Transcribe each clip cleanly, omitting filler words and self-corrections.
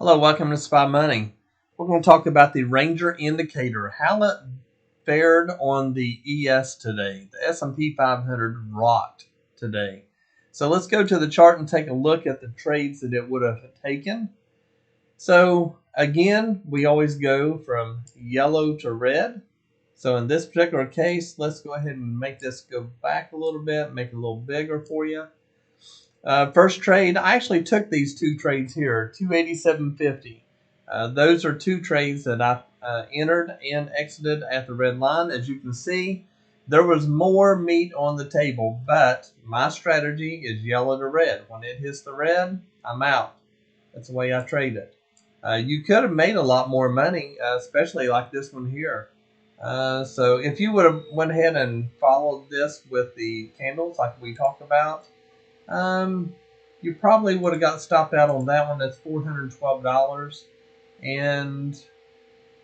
Hello, welcome to Spy Money. We're going to talk about the Ranger indicator, how it fared on the ES today. The S&P 500 rocked today. So let's go to the chart and take a look at the trades that it would have taken. So again, we always go from yellow to red. So in this particular case, let's go ahead and make this go back a little bit, make it a little bigger for you. First trade, I actually took these two trades here, 287.50. Those are two trades that I entered and exited at the red line. As you can see, there was more meat on the table, but my strategy is yellow to red. When it hits the red, I'm out. That's the way I trade it. You could have made a lot more money, especially like this one here. So if you would have went ahead and followed this with the candles like we talked about, you probably would have got stopped out on that one. That's $412. And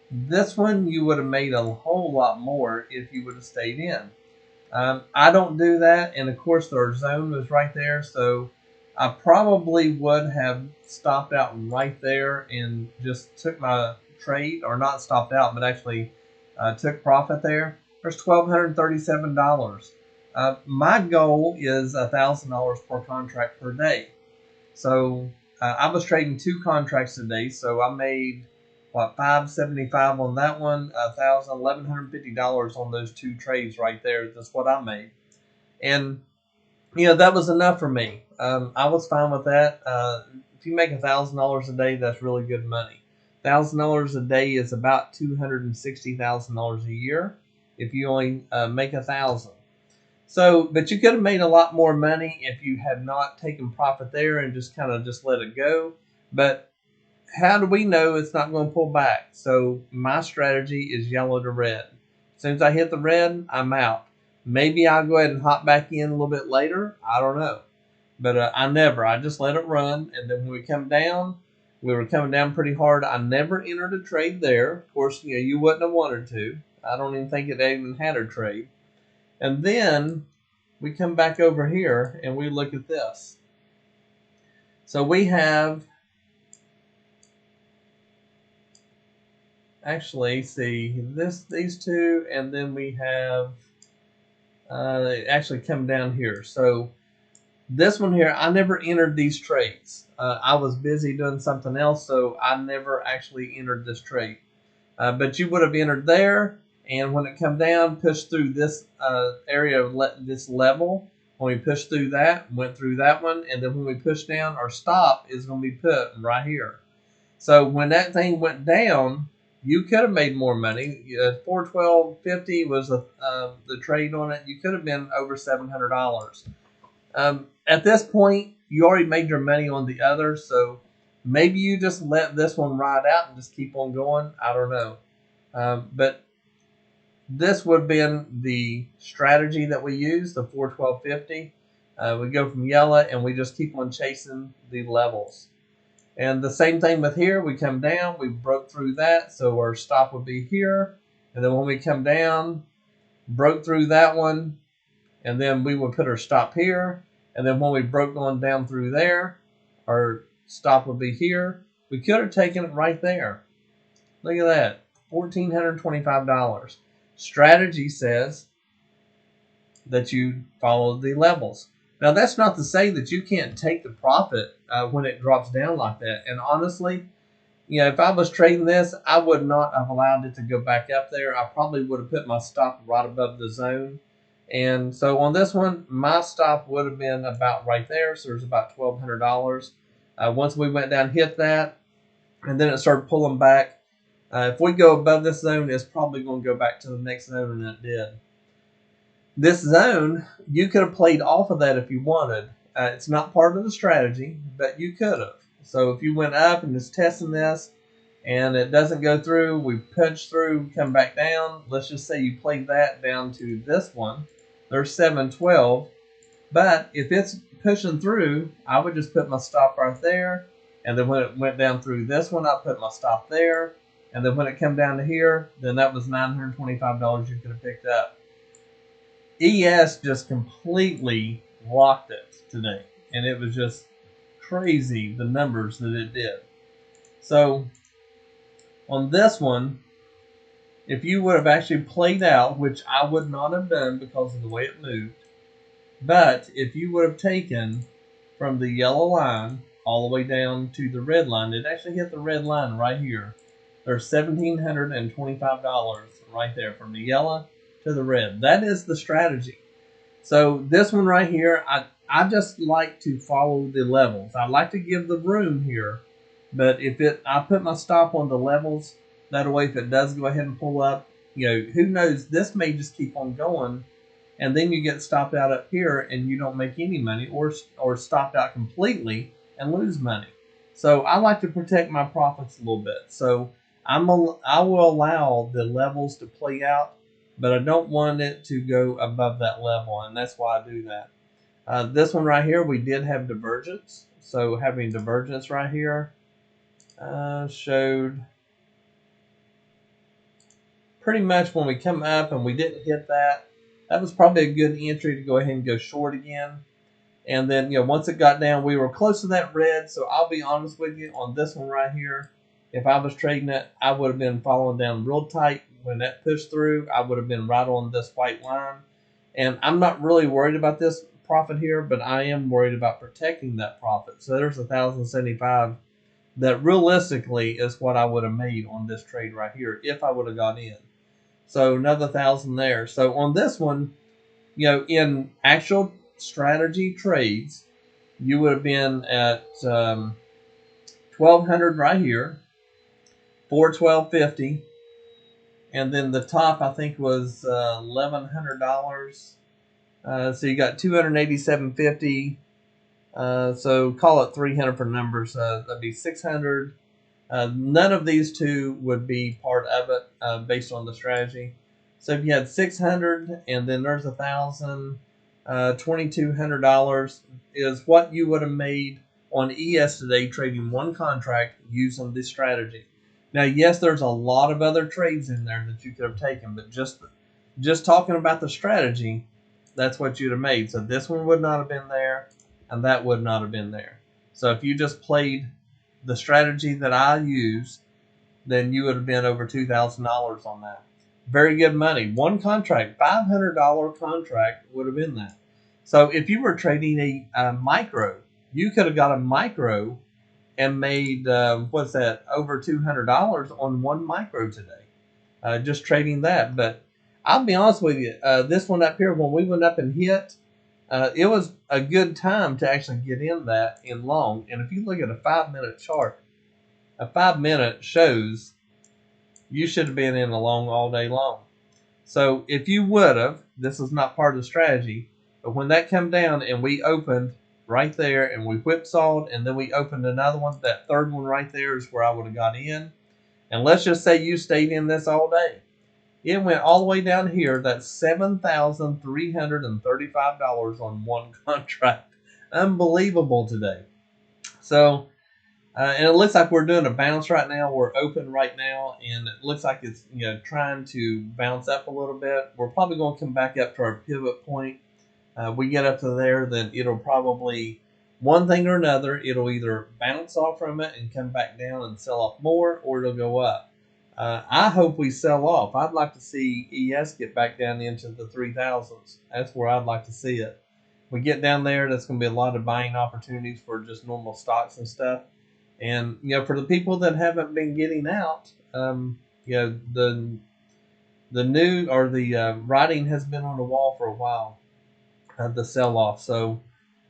this one, you would have made a whole lot more if you would have stayed in. I don't do that. And of course, our zone was right there. So I probably would have stopped out right there and just took my trade, or not stopped out, but actually took profit there. There's $1,237. My goal is $1,000 per contract per day. So I was trading two contracts a day, so I made what, $575 on that one, $1,150 on those two trades right there. That's what I made, and that was enough for me. I was fine with that. If you make $1,000 a day, that's really good money. $1,000 a day is about $260,000 a year if you only make 1,000. So, but you could have made a lot more money if you had not taken profit there and just kind of just let it go. But how do we know it's not going to pull back? So my strategy is yellow to red. As soon as I hit the red, I'm out. Maybe I'll go ahead and hop back in a little bit later. I don't know. But I just let it run. And then when we come down, we were coming down pretty hard. I never entered a trade there. Of course, you wouldn't have wanted to. I don't even think it even had a trade. And then we come back over here and we look at this. So we have, actually, see these two, and then we have actually come down here. So this one here, I never entered these trades. I was busy doing something else, so I never actually entered this trade. But you would have entered there. And when it come down, push through this area of this level. When we push through that, went through that one, and then when we push down, our stop is going to be put right here. So when that thing went down, you could have made more money. $412.50 was the trade on it. You could have been over $700. At this point, you already made your money on the other, so maybe you just let this one ride out and just keep on going. I don't know. But this would have been the strategy that we use, the 412.50. We go from yellow and we just keep on chasing the levels. And the same thing with here. We come down, we broke through that, so our stop would be here. And then when we come down, broke through that one, and then we would put our stop here. And then when we broke on down through there, our stop would be here. We could have taken it right there. Look at that, $1,425. Strategy says that you follow the levels. Now, that's not to say that you can't take the profit when it drops down like that. And honestly, if I was trading this, I would not have allowed it to go back up there. I probably would have put my stop right above the zone. And so on this one, my stop would have been about right there. So there's about $1,200. Once we went down, hit that, and then it started pulling back. If we go above this zone, it's probably going to go back to the next zone, and it did. This zone, you could have played off of that if you wanted. It's not part of the strategy, but you could have. So if you went up and just testing this, and it doesn't go through, we punch through, come back down. Let's just say you played that down to this one. There's 712. But if it's pushing through, I would just put my stop right there. And then when it went down through this one, I put my stop there. And then when it came down to here, then that was $925 you could have picked up. ES just completely rocked it today. And it was just crazy, the numbers that it did. So on this one, if you would have actually played out, which I would not have done because of the way it moved, but if you would have taken from the yellow line all the way down to the red line, it actually hit the red line right here. There's $1,725 right there from the yellow to the red. That is the strategy. So this one right here, I just like to follow the levels. I like to give the room here, but I put my stop on the levels. That way, if it does go ahead and pull up, who knows? This may just keep on going, and then you get stopped out up here, and you don't make any money, or stopped out completely and lose money. So I like to protect my profits a little bit. So I will allow the levels to play out, but I don't want it to go above that level, and that's why I do that. This one right here, we did have divergence. So having divergence right here showed pretty much when we come up and we didn't hit that, that was probably a good entry to go ahead and go short again. And then, once it got down, we were close to that red. So I'll be honest with you on this one right here. If I was trading it, I would have been following down real tight. When that pushed through, I would have been right on this white line. And I'm not really worried about this profit here, but I am worried about protecting that profit. So there's 1,075. That realistically is what I would have made on this trade right here if I would have got in. So another 1,000 there. So on this one, in actual strategy trades, you would have been at 1,200 right here, 412.50, and then the top I think was $1,100. So you got 287.50. So call it 300 for numbers. That'd be 600. None of these two would be part of it based on the strategy. So if you had 600 and then there's 1,000, $2,200 is what you would have made on ES today trading one contract using this strategy. Now, yes, there's a lot of other trades in there that you could have taken, but just talking about the strategy, that's what you'd have made. So this one would not have been there, and that would not have been there. So if you just played the strategy that I use, then you would have been over $2,000 on that. Very good money. One contract, $500 contract would have been that. So if you were trading a micro, you could have got a micro and made, what's that, over $200 on one micro today. Just trading that. But I'll be honest with you, this one up here, when we went up and hit, it was a good time to actually get in that in long. And if you look at a 5-minute chart, a 5-minute shows you should have been in a long all day long. So if you would have, this is not part of the strategy, but when that come down and we opened right there and we whipsawed and then we opened another one, that third one right there is where I would have got in. And let's just say you stayed in this all day. It went all the way down here. That's $7,335 on one contract. Unbelievable today. So, and it looks like we're doing a bounce right now. We're open right now, and it looks like it's trying to bounce up a little bit. We're probably going to come back up to our pivot point. We get up to there, then it'll probably, one thing or another, it'll either bounce off from it and come back down and sell off more, or it'll go up. I hope we sell off. I'd like to see ES get back down into the 3,000s. That's where I'd like to see it. We get down there, that's going to be a lot of buying opportunities for just normal stocks and stuff. And for the people that haven't been getting out, the new or the writing has been on the wall for a while. The sell off, so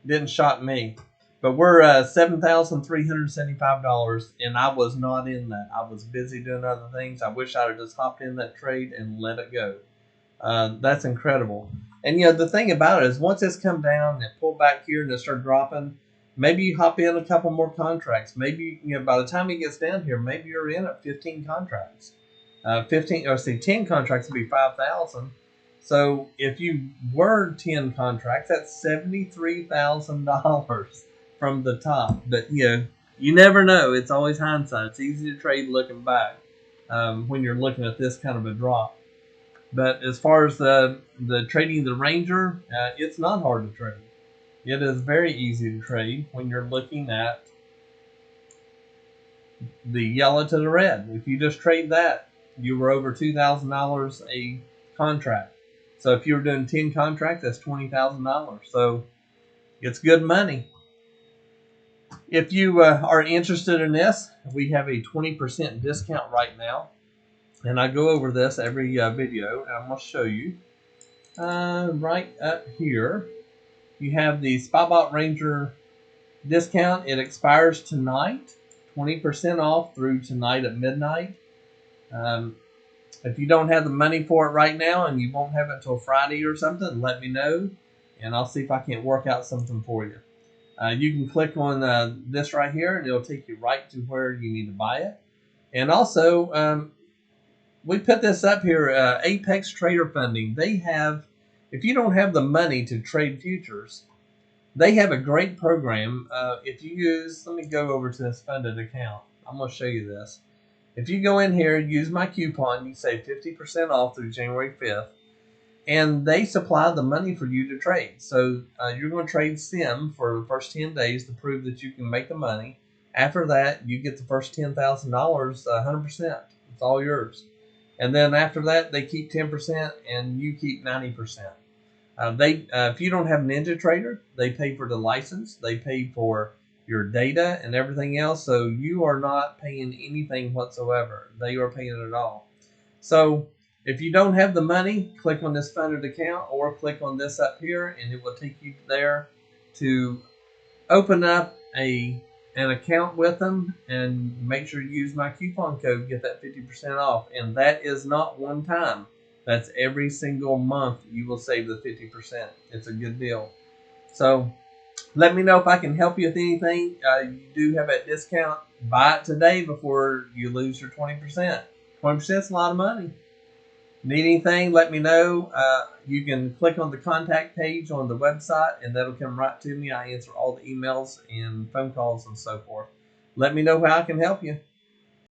it didn't shock me. But we're $7,375, and I was not in that. I was busy doing other things. I wish I'd have just hopped in that trade and let it go. That's incredible. And the thing about it is, once it's come down and it pulled back here and it started dropping, maybe you hop in a couple more contracts. Maybe by the time it gets down here, maybe you're in at 15 contracts. 10 contracts would be 5,000. So if you were 10 contracts, that's $73,000 from the top. But you never know. It's always hindsight. It's easy to trade looking back when you're looking at this kind of a drop. But as far as the trading the Ranger, it's not hard to trade. It is very easy to trade when you're looking at the yellow to the red. If you just trade that, you were over $2,000 a contract. So if you were doing 10 contracts, that's $20,000. So it's good money. If you are interested in this, we have a 20% discount right now. And I go over this every video. And I'm going to show you. Right up here, you have the SpyBot Ranger discount. It expires tonight. 20% off through tonight at midnight. If you don't have the money for it right now and you won't have it until Friday or something, let me know. And I'll see if I can't work out something for you. You can click on this right here, and it'll take you right to where you need to buy it. And also, we put this up here, Apex Trader Funding. They have, if you don't have the money to trade futures, they have a great program. If you use, let me go over to this funded account. I'm going to show you this. If you go in here, use my coupon, you save 50% off through January 5th. And they supply the money for you to trade. So you're going to trade SIM for the first 10 days to prove that you can make the money. After that, you get the first $10,000, 100%. It's all yours. And then after that, they keep 10% and you keep 90%. If you don't have NinjaTrader, they pay for the license. They pay for your data and everything else. So you are not paying anything whatsoever. They are paying it all. So if you don't have the money, click on this funded account or click on this up here, and it will take you there to open up an account with them, and make sure you use my coupon code, get that 50% off. And that is not one time. That's every single month you will save the 50%. It's a good deal. So let me know if I can help you with anything. You do have a discount. Buy it today before you lose your 20%. 20% is a lot of money. Need anything, let me know. You can click on the contact page on the website, and that'll come right to me. I answer all the emails and phone calls and so forth. Let me know how I can help you.